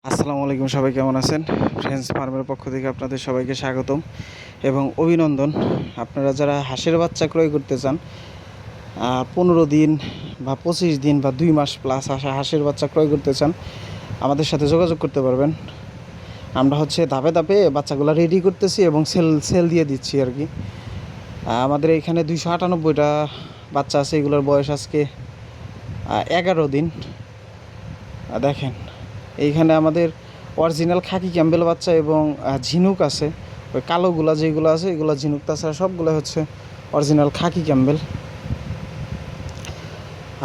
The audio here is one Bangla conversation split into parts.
আসসালামু আলাইকুম, সবাই কেমন আছেন? ফ্রেন্ডস ফার্মের পক্ষ থেকে আপনাদের সবাইকে স্বাগতম এবং অভিনন্দন। আপনারা যারা হাঁসের বাচ্চা ক্রয় করতে চান, 15 দিন বা 25 দিন বা 2 মাস প্লাস হাঁসের বাচ্চা ক্রয় করতে চান, আমাদের সাথে যোগাযোগ করতে পারবেন। আমরা ধাপে ধাপে বাচ্চাগুলো রেডি করতেছি এবং সেল দিয়ে দিচ্ছি আর কি। আমাদের এখানে 298টা বাচ্চা আছে, এগুলোর বয়স আজকে 11 দিন। দেখেন, এইখানে আমাদের অরিজিনাল খাকি ক্যাম্বেল বাচ্চা এবং ঝিনুক আছে। ওই কালোগুলা যেগুলো আছে এগুলো ঝিনুক, তাছাড়া সবগুলো অরিজিনাল খাকি ক্যাম্বেল।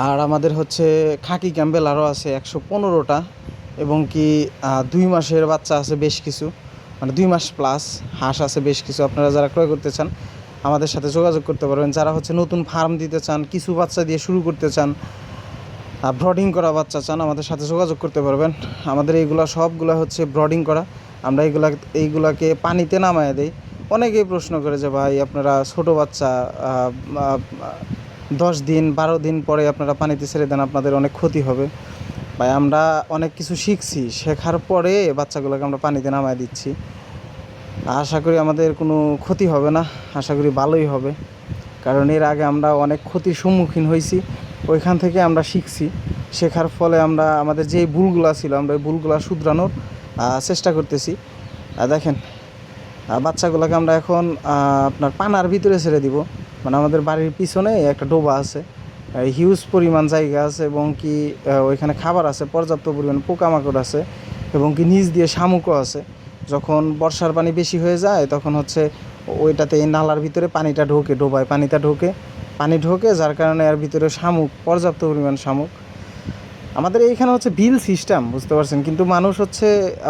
আর আমাদের খাকি ক্যাম্বেল আরও আছে 115টা এবং কি 2 মাসের বাচ্চা আছে বেশ কিছু, মানে 2 মাস প্লাস হাঁস আছে বেশ কিছু। আপনারা যারা ক্রয় করতে চান আমাদের সাথে যোগাযোগ করতে পারবেন। যারা নতুন ফার্ম দিতে চান, কিছু বাচ্চা দিয়ে শুরু করতে চান, ব্রডিং করা বাচ্চা চান, আমাদের সাথে যোগাযোগ করতে পারবেন। আমাদের সবগুলো ব্রডিং করা। আমরা এইগুলাকে পানিতে নামায় দেই। অনেকেই প্রশ্ন করে যে ভাই, আপনারা ছোটো বাচ্চা 10 দিন 12 দিন পরে আপনারা পানিতে ছেড়ে দেন, আপনাদের অনেক ক্ষতি হবে। ভাই, আমরা অনেক কিছু শিখছি, শেখার পরে বাচ্চাগুলোকে আমরা পানিতে নামায় দিচ্ছি। আশা করি আমাদের কোনো ক্ষতি হবে না, আশা করি ভালোই হবে। কারণ এর আগে আমরা অনেক ক্ষতির সম্মুখীন হয়েছি, ওইখান থেকে আমরা শিখছি। শেখার ফলে আমরা আমাদের যে ভুলগুলো ছিল, আমরা এই ভুলগুলো শুধরানোর চেষ্টা করতেছি। দেখেন, বাচ্চাগুলোকে আমরা এখন আপনার পানার ভিতরে ছেড়ে দিব। মানে আমাদের বাড়ির পিছনে একটা ডোবা আছে, হিউজ পরিমাণ জায়গা আছে এবং কি ওইখানে খাবার আছে, পর্যাপ্ত পরিমাণ পোকামাকড় আছে এবং কি নিচ দিয়ে শামুকও আছে। যখন বর্ষার পানি বেশি হয়ে যায় তখন ওইটাতে এই নালার ভিতরে পানিটা ঢোকে, ডোবায় পানি ঢোকে, যার কারণে এর ভিতরে শামুক, পর্যাপ্ত পরিমাণ শামুক। আমাদের এইখানে বিল সিস্টেম, বুঝতে পারছেন, কিন্তু মানুষ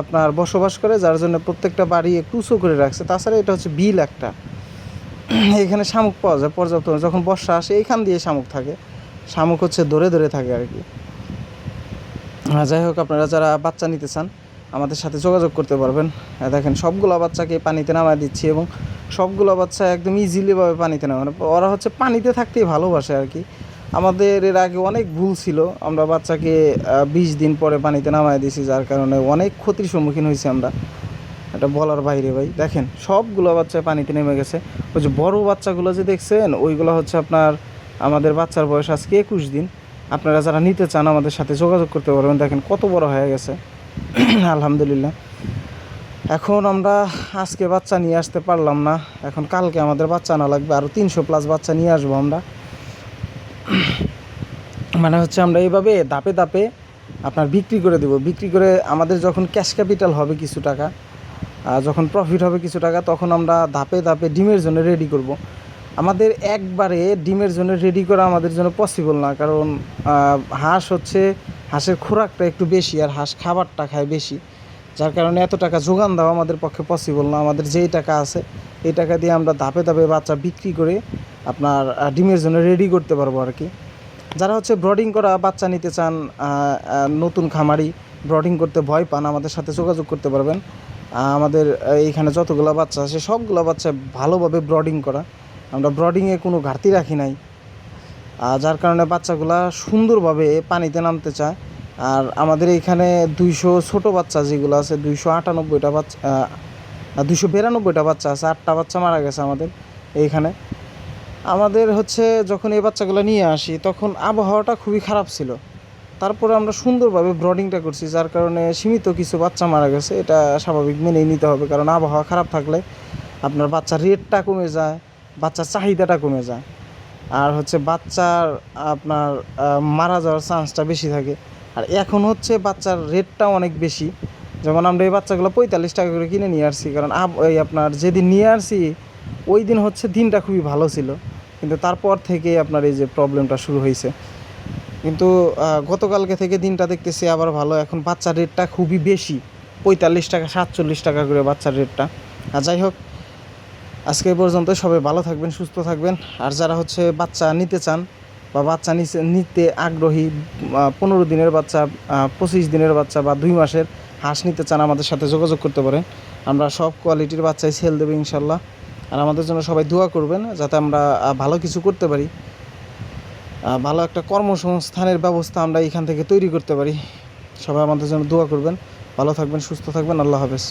আপনার বসবাস করে, যার জন্য প্রত্যেকটা বাড়ি একটু উঁচু করে রাখছে। তাছাড়া এটা বিল একটা। এখানে শামুক পাওয়া যায় পর্যাপ্ত। যখন বর্ষা আসে এইখান দিয়ে শামুক থাকে, শামুক ধরে ধরে থাকে আর কি। যাই হোক, আপনারা যারা বাচ্চা নিতে চান আমাদের সাথে যোগাযোগ করতে পারবেন। দেখেন, সবগুলো বাচ্চাকে পানিতে নামায় দিচ্ছি এবং সবগুলো বাচ্চা একদম ইজিলিভাবে পানিতে নামে, মানে ওরা পানিতে থাকতেই ভালোবাসে আর কি। আমাদের এর আগে অনেক ভুল ছিল, আমরা বাচ্চাকে 20 দিন পরে পানিতে নামায় দিয়েছি, যার কারণে অনেক ক্ষতির সম্মুখীন হয়েছি আমরা। এটা বলার বাইরে ভাই। দেখেন, সবগুলো বাচ্চা পানিতে নেমে গেছে। ওই যে বড়ো বাচ্চাগুলো যে দেখছেন, ওইগুলো আপনার আমাদের বাচ্চার বয়স আজকে 21 দিন। আপনারা যারা নিতে চান আমাদের সাথে যোগাযোগ করতে পারবেন। দেখেন কত বড় হয়ে গেছে। আলহামদুলিল্লাহ। এখন আমরা আজকে বাচ্চা নিয়ে আসতে পারলাম না, এখন কালকে আমাদের বাচ্চা আনা লাগবে, আরও 300+ বাচ্চা নিয়ে আসবো আমরা। মানে আমরা এইভাবে ধাপে ধাপে আপনার বিক্রি করে দেব। বিক্রি করে আমাদের যখন ক্যাশ ক্যাপিটাল হবে কিছু টাকা, যখন প্রফিট হবে কিছু টাকা, তখন আমরা ধাপে ধাপে ডিমের জন্য রেডি করব। আমাদের একবারে ডিমের জন্য রেডি করা আমাদের জন্য পসিবল না, কারণ হাঁসের খোরাকটা একটু বেশি, আর হাঁস খাবারটা খায় বেশি, যার কারণে এত টাকা যোগান দেওয়া আমাদের পক্ষে পসিবল না। আমাদের যেই টাকা আছে এই টাকা দিয়ে আমরা ধাপে ধাপে বাচ্চা বিক্রি করে আপনার ডিমের জন্য রেডি করতে পারবো আর কি। যারা ব্রডিং করা বাচ্চা নিতে চান, নতুন খামারি, ব্রডিং করতে ভয় পান, আমাদের সাথে যোগাযোগ করতে পারবেন। আমাদের এইখানে যতগুলো বাচ্চা আছে সবগুলো বাচ্চা ভালোভাবে ব্রডিং করা, আমরা ব্রডিংয়ে কোনো ঘাটতি রাখি নাই, যার কারণে বাচ্চাগুলা সুন্দরভাবে পানিতে নামতে চায়। আর আমাদের এইখানে 200 ছোটো বাচ্চা যেগুলো আছে, 298টা বাচ্চা, 292টা বাচ্চা আছে, 8টা বাচ্চা মারা গেছে আমাদের এইখানে। আমাদের যখন এই বাচ্চাগুলো নিয়ে আসি তখন আবহাওয়াটা খুবই খারাপ ছিল, তারপরে আমরা সুন্দরভাবে ব্রডিংটা করছি, যার কারণে সীমিত কিছু বাচ্চা মারা গেছে। এটা স্বাভাবিক, মেনেই নিতে হবে, কারণ আবহাওয়া খারাপ থাকলে আপনার বাচ্চার রেটটা কমে যায়, বাচ্চার চাহিদাটা কমে যায়, আর বাচ্চার আপনার মারা যাওয়ার চান্সটা বেশি থাকে। আর এখন বাচ্চার রেটটা অনেক বেশি। যেমন আমরা এই বাচ্চাগুলো 45 টাকা করে কিনে নিয়ে আসছি, কারণ এই আপনার যেদিন নিয়ে আসছি ওই দিন দিনটা খুবই ভালো ছিল, কিন্তু তারপর থেকে আপনার এই যে প্রবলেমটা শুরু হয়েছে। কিন্তু গতকালকে থেকে দিনটা দেখতেছি আবার ভালো। এখন বাচ্চার রেটটা খুবই বেশি, 45 টাকা 47 টাকা করে বাচ্চার রেটটা। আর যাই হোক, আজকে এই পর্যন্ত। সবাই ভালো থাকবেন, সুস্থ থাকবেন। আর যারা বাচ্চা নিতে চান বা বাচ্চা নিতে আগ্রহী, 15 দিনের বাচ্চা, 25 দিনের বাচ্চা বা 2 মাসের হাঁস নিতে চান, আমাদের সাথে যোগাযোগ করতে পারেন। আমরা সব কোয়ালিটির বাচ্চাই সেল দেবো ইনশাল্লাহ। আর আমাদের জন্য সবাই দোয়া করবেন, যাতে আমরা ভালো কিছু করতে পারি, ভালো একটা কর্মসংস্থানের ব্যবস্থা আমরা এখান থেকে তৈরি করতে পারি। সবাই আমাদের জন্য দোয়া করবেন। ভালো থাকবেন, সুস্থ থাকবেন। আল্লাহ হাফেজ।